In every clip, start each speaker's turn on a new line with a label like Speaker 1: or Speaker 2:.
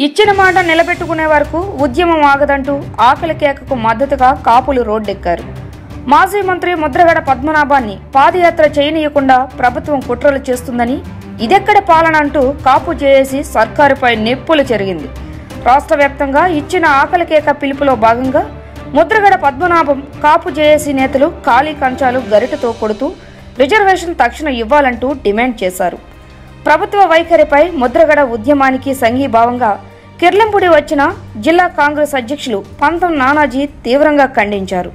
Speaker 1: ఇచ్చిన మాట నిలబెట్టుకునే వరకు ఉద్యమం ఆగదంటూ ఆకలి కేకకు మద్దతుగా కాపులు రోడ్డెక్కారు. మాజీ మంత్రి ముద్రగడ పద్మనాభాన్ని పాదయాత్ర చేయనీయకుండా ప్రభుత్వం కుట్రలు చేస్తుందని, ఇదెక్కడ పాలన అంటూ కాపు జేఏసీ సర్కారుపై నిప్పులు చెరిగింది. రాష్ట్ర వ్యాప్తంగా ఇచ్చిన ఆకలి కేక పిలుపులో భాగంగా ముద్రగడ పద్మనాభం కాపు జేఏసీ నేతలు ఖాళీ కంచాలు గరిటతో కొడుతూ రిజర్వేషన్ తక్షణం ఇవ్వాలంటూ డిమాండ్ చేశారు. ప్రభుత్వ వైఖరిపై ముద్రగడ ఉద్యమానికి సంఘీభావంగా కిర్లంపూడి వచ్చిన జిల్లా కాంగ్రెస్ అధ్యక్షులు పంతం నానాజీ తీవ్రంగా ఖండించారు.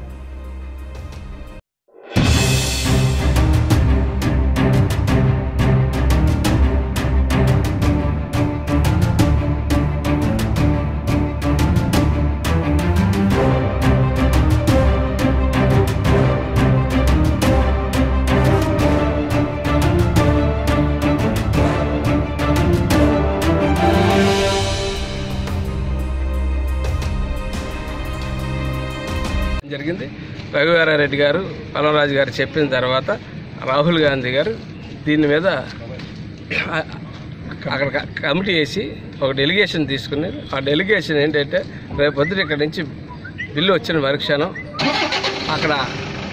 Speaker 2: జరిగింది. రఘువీరారెడ్డి గారు, పల్లవరాజు గారు చెప్పిన తర్వాత రాహుల్ గాంధీ గారు దీని మీద అక్కడ కమిటీ వేసి ఒక డెలిగేషన్ తీసుకుని, ఆ డెలిగేషన్ ఏంటంటే రేపు పొద్దున ఇక్కడ నుంచి బిల్లు వచ్చిన మరుక్షణం అక్కడ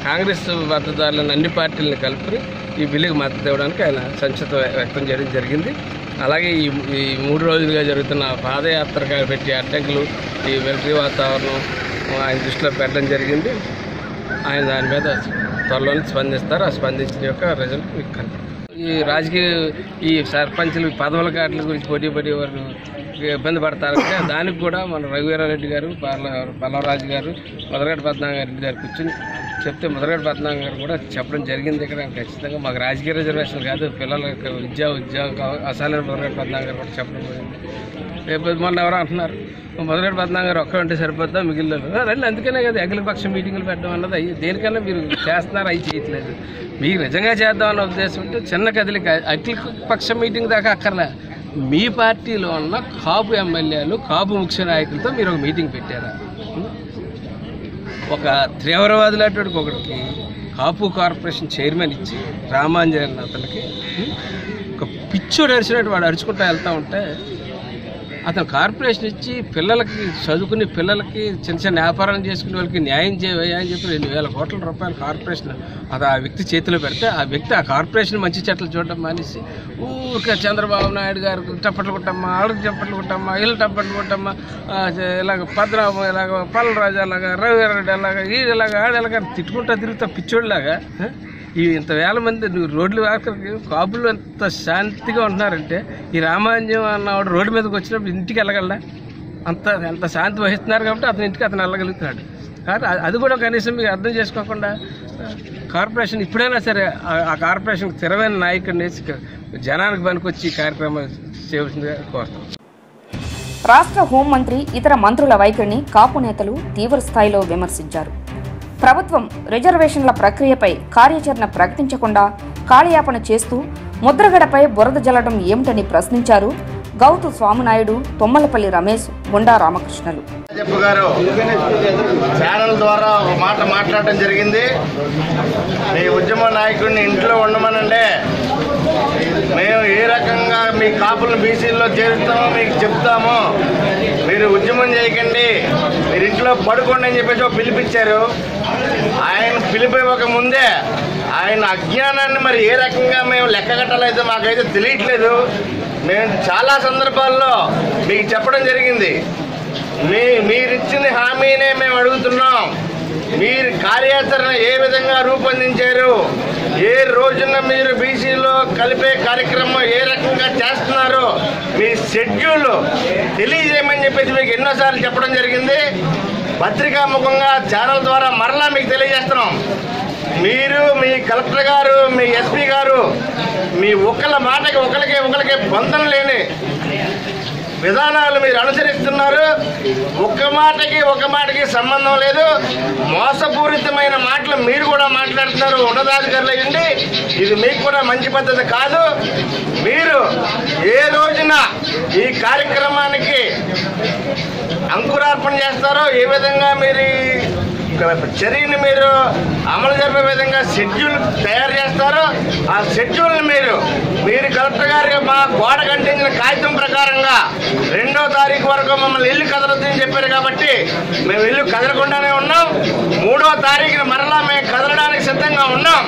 Speaker 2: కాంగ్రెస్ మద్దతుదారులను అన్ని పార్టీలను కలుపుకుని ఈ బిల్లుకి మద్దతు ఇవ్వడానికి ఆయన సంసిద్ధత వ్యక్తం చేయడం జరిగింది. అలాగే ఈ 3 రోజులుగా జరుగుతున్న పాదయాత్ర పెట్టి అడ్డంకులు, ఈ మిలిటరీ వాతావరణం ఆయన దృష్టిలో పెట్టడం జరిగింది. ఆయన దాని మీద త్వరలోనే స్పందిస్తారు. ఆ స్పందించిన యొక్క రిజల్ట్ మీకు కనిపిస్తుంది. ఈ రాజకీయ ఈ సర్పంచులు పదవుల కాట్ల గురించి పోటీ పడే వారు ఇబ్బంది పడతారంటే దానికి కూడా మన రఘువీరారెడ్డి గారు, పల్లవరాజు గారు, ముద్రగడ పద్మనాభం గారు కూర్చొని చెప్తే ముద్రగడ పద్మనాభం గారు కూడా చెప్పడం జరిగింది. ఇక్కడ ఖచ్చితంగా మాకు రాజకీయ రిజర్వేషన్ కాదు, పిల్లలకు ఉద్యోగ అసలైన ముద్రగడ పద్మనాభం గారు కూడా చెప్పడం జరిగింది. రేపు మొన్న ఎవరో అంటున్నారు ముద్రగడ పద్మనాభం గారు ఒక్క ఉంటే సరిపోద్దా మిగిలిన రండి. అందుకనే కదా అఖిలపక్ష మీటింగులు పెట్టడం అన్నది అయ్యి దేనికన్నా మీరు చేస్తున్నారు, అవి చేయట్లేదు. మీకు నిజంగా చేద్దామన్న ఉద్దేశం ఉంటే చిన్న కదిలిక అఖిలపక్ష మీటింగ్ దాకా అక్కర్లే. మీ పార్టీలో ఉన్న కాపు ఎమ్మెల్యేలు, కాపు ముఖ్య నాయకులతో మీరు ఒక మీటింగ్ పెట్టారా? ఒక తీవ్రవాదులాంటి ఒకటికి కాపు కార్పొరేషన్ చైర్మన్ ఇచ్చి రామాంజనేయులు అతనికి ఒక పిచ్చోడు అరిచినట్టు వాడు అరుచుకుంటూ వెళ్తూ ఉంటే అతను కార్పొరేషన్ ఇచ్చి పిల్లలకి చదువుకుని పిల్లలకి చిన్న చిన్న వ్యాపారాలు చేసుకునే వాళ్ళకి న్యాయం చేయవయ్యా అని చెప్పి 2,000 కోట్ల రూపాయల కార్పొరేషన్ అది ఆ వ్యక్తి చేతిలో పెడితే ఆ వ్యక్తి ఆ కార్పొరేషన్ మంచి చెట్లు చూడడం మానేసి ఊరికే చంద్రబాబు నాయుడు గారికి టప్పట్లు కొట్టమ్మా, ఆళ్ళకి టప్పట్లు కొట్టమ్మా, వీళ్ళు టప్పట్లు కొట్టమ్మా, ఇలాగ పద్మనాభం ఇలాగ, పల్లరాజు అలాగా, రఘువీరారెడ్డి అలాగా, ఇలాగా ఆడలాగా తిట్టుకుంటా తిరుగుతా పిచ్చోడిలాగా ఇంత వేల మంది రోడ్లు ఆఖరికి కాపులు ఎంత శాంతిగా ఉంటున్నారంటే ఈ రామాంజం అన్నవాడు రోడ్డు మీదకి వచ్చినప్పుడు ఇంటికి వెళ్ళగలడా? ఎంత శాంతి వహిస్తున్నారు కాబట్టి అతని ఇంటికి అతను వెళ్ళగలుగుతున్నాడు. కానీ అది కూడా కనీసం మీకు అర్థం చేసుకోకుండా కార్పొరేషన్ ఇప్పుడైనా సరే ఆ కార్పొరేషన్ స్థిరమైన నాయకుడిని జనానికి పనికొచ్చి ఈ కార్యక్రమం చేయవలసిందిగా కోరుతాం.
Speaker 1: రాష్ట్ర హోంమంత్రి, ఇతర మంత్రుల వైఖరిని కాపు నేతలు తీవ్ర స్థాయిలో విమర్శించారు. ప్రభుత్వం రిజర్వేషన్ల ప్రక్రియపై కార్యాచరణ ప్రకటించకుండా కాలయాపన చేస్తూ ముద్రగడపై బురద జల్లడం ఏమిటని ప్రశ్నించారు గౌతు స్వామినాయుడు, తొమ్మలపల్లి రమేష్, గుండా రామకృష్ణలు.
Speaker 3: గారు ఛానల్ ద్వారా ఒక మాట మాట్లాడడం జరిగింది. మీ ఉద్యమ నాయకుడిని ఇంట్లో ఉండమనంటే మేము ఏ రకంగా మీ కాపులను బీసీల్లో చేరుస్తామో మీకు చెప్తాము, మీరు ఉద్యమం చేయకండి, మీరు ఇంట్లో పడుకోండి అని చెప్పేసి ఒక పిలిపించారు. ఆయన పిలిపివ్వక ముందే ఆయన అజ్ఞానాన్ని మరి ఏ రకంగా మేము లెక్కగట్టలేదో మాకైతే తెలియట్లేదు. మేము చాలా సందర్భాల్లో మీకు చెప్పడం జరిగింది. మీరిచ్చిన హామీనే మేము అడుగుతున్నాం. మీరు కార్యాచరణ ఏ విధంగా రూపొందించారు, ఏ రోజున మీరు బీసీలో కలిపే కార్యక్రమం ఏ రకంగా చేస్తున్నారో మీ షెడ్యూల్ తెలియజేయమని చెప్పేసి మీకు ఎన్నోసార్లు చెప్పడం జరిగింది. పత్రికాముఖంగా ఛానల్ ద్వారా మరలా మీకు తెలియజేస్తున్నాం. మీరు, మీ కలెక్టర్ గారు, మీ ఎస్పీ గారు మీ ఒకళ్ళ మాటకి ఒకరికే పొందన లేని విధానాలు మీరు అనుసరిస్తున్నారు. ఒక మాటకి సంబంధం లేదు. మోసపూరితమైన మాటలు మీరు కూడా మాట్లాడుతున్నారు ఉన్నతాధికారులు అయ్యండి. ఇది మీకు కూడా మంచి పద్ధతి కాదు. మీరు ఏ రోజున ఈ కార్యక్రమానికి అంకురార్పణ చేస్తారో, ఏ విధంగా మీరు చర్యని మీరు అమలు జరిపే విధంగా షెడ్యూల్ తయారు చేస్తారో ఆ షెడ్యూల్ని మీరు కలెక్టర్ గారికి మా గోడ కంటించిన కాగితం ప్రకారంగా 2వ తారీఖు వరకు మమ్మల్ని ఇల్లు కదలొద్దని చెప్పారు కాబట్టి మేము ఇల్లు కదలకుండానే ఉన్నాం. 3వ తారీఖున మరలా మేము కదలడానికి సిద్ధంగా ఉన్నాం.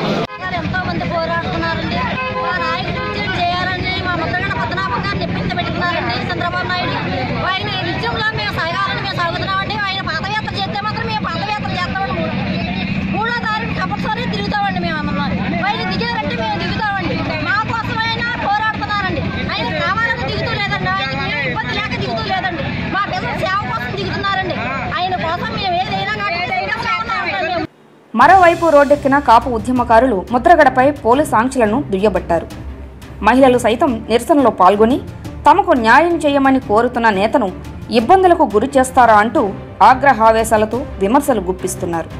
Speaker 4: ఎంతో మంది పోరాడుతున్నారండి. మా నాయకుడు చేయాలని మా ముద్రగడ పద్మనాభం గారు పెట్టుకున్నారండి చంద్రబాబు నాయుడు. ఆయన నిత్యంలో మేము సాగాలని మేము సాగుతున్నామండి. ఆయన పాదయాత్ర చేస్తే మాత్రం మేము పాదయాత్ర చేస్తామండి. 3వ తారీఖు కంపల్సరీ తిరుగుతామండి. మేము అందరం ఆయన దిగారంటే మేము దిగుతామండి. మా కోసమైనా పోరాడుతున్నారండి. ఆయన కావాలని దిగుతూ లేదండి. ఆయన ఇబ్బంది లేక దిగుతూ లేదండి. మా బిజినెస్ సేవ కోసం దిగుతున్నారండి. ఆయన కోసం మేము ఏదైనా
Speaker 1: మరోవైపు రోడ్డెక్కిన కాపు ఉద్యమకారులు ముద్రగడపై పోలీసు ఆంక్షలను దుయ్యబట్టారు. మహిళలు సైతం నిరసనలో పాల్గొని తమకు న్యాయం చేయమని కోరుతున్న నేతను ఇబ్బందులకు గురి చేస్తారా అంటూ ఆగ్రహావేశాలతో విమర్శలు గుప్పిస్తున్నారు.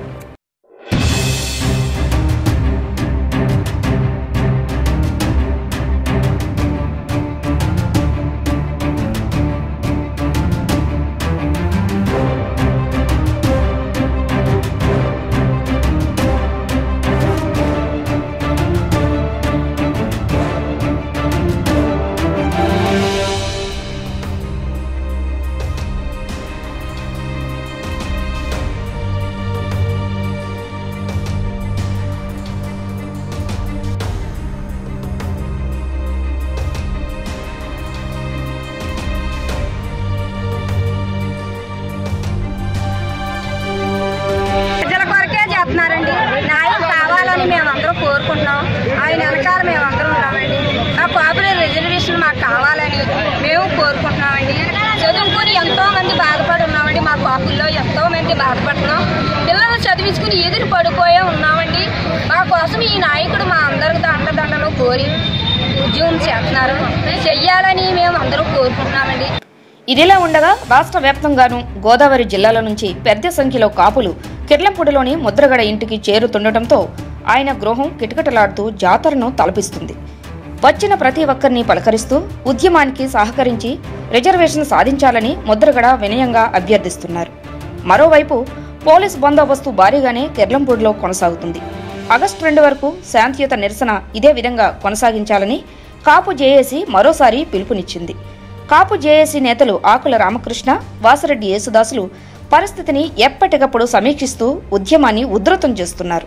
Speaker 4: న్యాయం కావాలని మేమందరం కోరుకుంటున్నాం. ఆయన వెనకాల మేమందరం ఉన్నామండి. ఆ పాపులర్ రిజర్వేషన్ మాకు కావాలని మేము కోరుకుంటున్నామండి. చదువుకుని ఎంతో మంది బాధపడి ఉన్నామండి. మా కాపుల్లో ఎంతో మంది బాధపడుతున్నాం. పిల్లలు చదివించుకుని ఎదురు పడిపోయే ఉన్నామండి. మా కోసం ఈ నాయకుడు మా అందరికి అండదండలు కోరి ఉద్యమం చేస్తున్నారు. చెయ్యాలని మేము అందరం కోరుకుంటున్నామండి.
Speaker 1: ఇదిలా ఉండగా రాష్ట్ర వ్యాప్తంగానూ గోదావరి జిల్లాల నుంచి పెద్ద సంఖ్యలో కాపులు కిర్లంపూడిలోని ముద్రగడ ఇంటికి చేరుతుండటంతో ఆయన గృహం కిటకిటలాడుతూ జాతరను తలపిస్తుంది. వచ్చిన ప్రతి ఒక్కరిని పలకరిస్తూ ఉద్యమానికి సహకరించి రిజర్వేషన్ సాధించాలని ముద్రగడ వినయంగా అభ్యర్థిస్తున్నారు. మరోవైపు పోలీసు బందోబస్తు భారీగానే కిర్లంపూడిలో కొనసాగుతుంది. ఆగస్టు 2 వరకు శాంతియుత నిరసన ఇదే విధంగా కొనసాగించాలని కాపు జేఏసీ మరోసారి పిలుపునిచ్చింది. కాపు జేఏసీ నేతలు ఆకుల రామకృష్ణ, వాసిరెడ్డి యేసుదాసులు పరిస్థితిని ఎప్పటికప్పుడు సమీక్షిస్తూ ఉద్యమాన్ని ఉధృతం చేస్తున్నారు.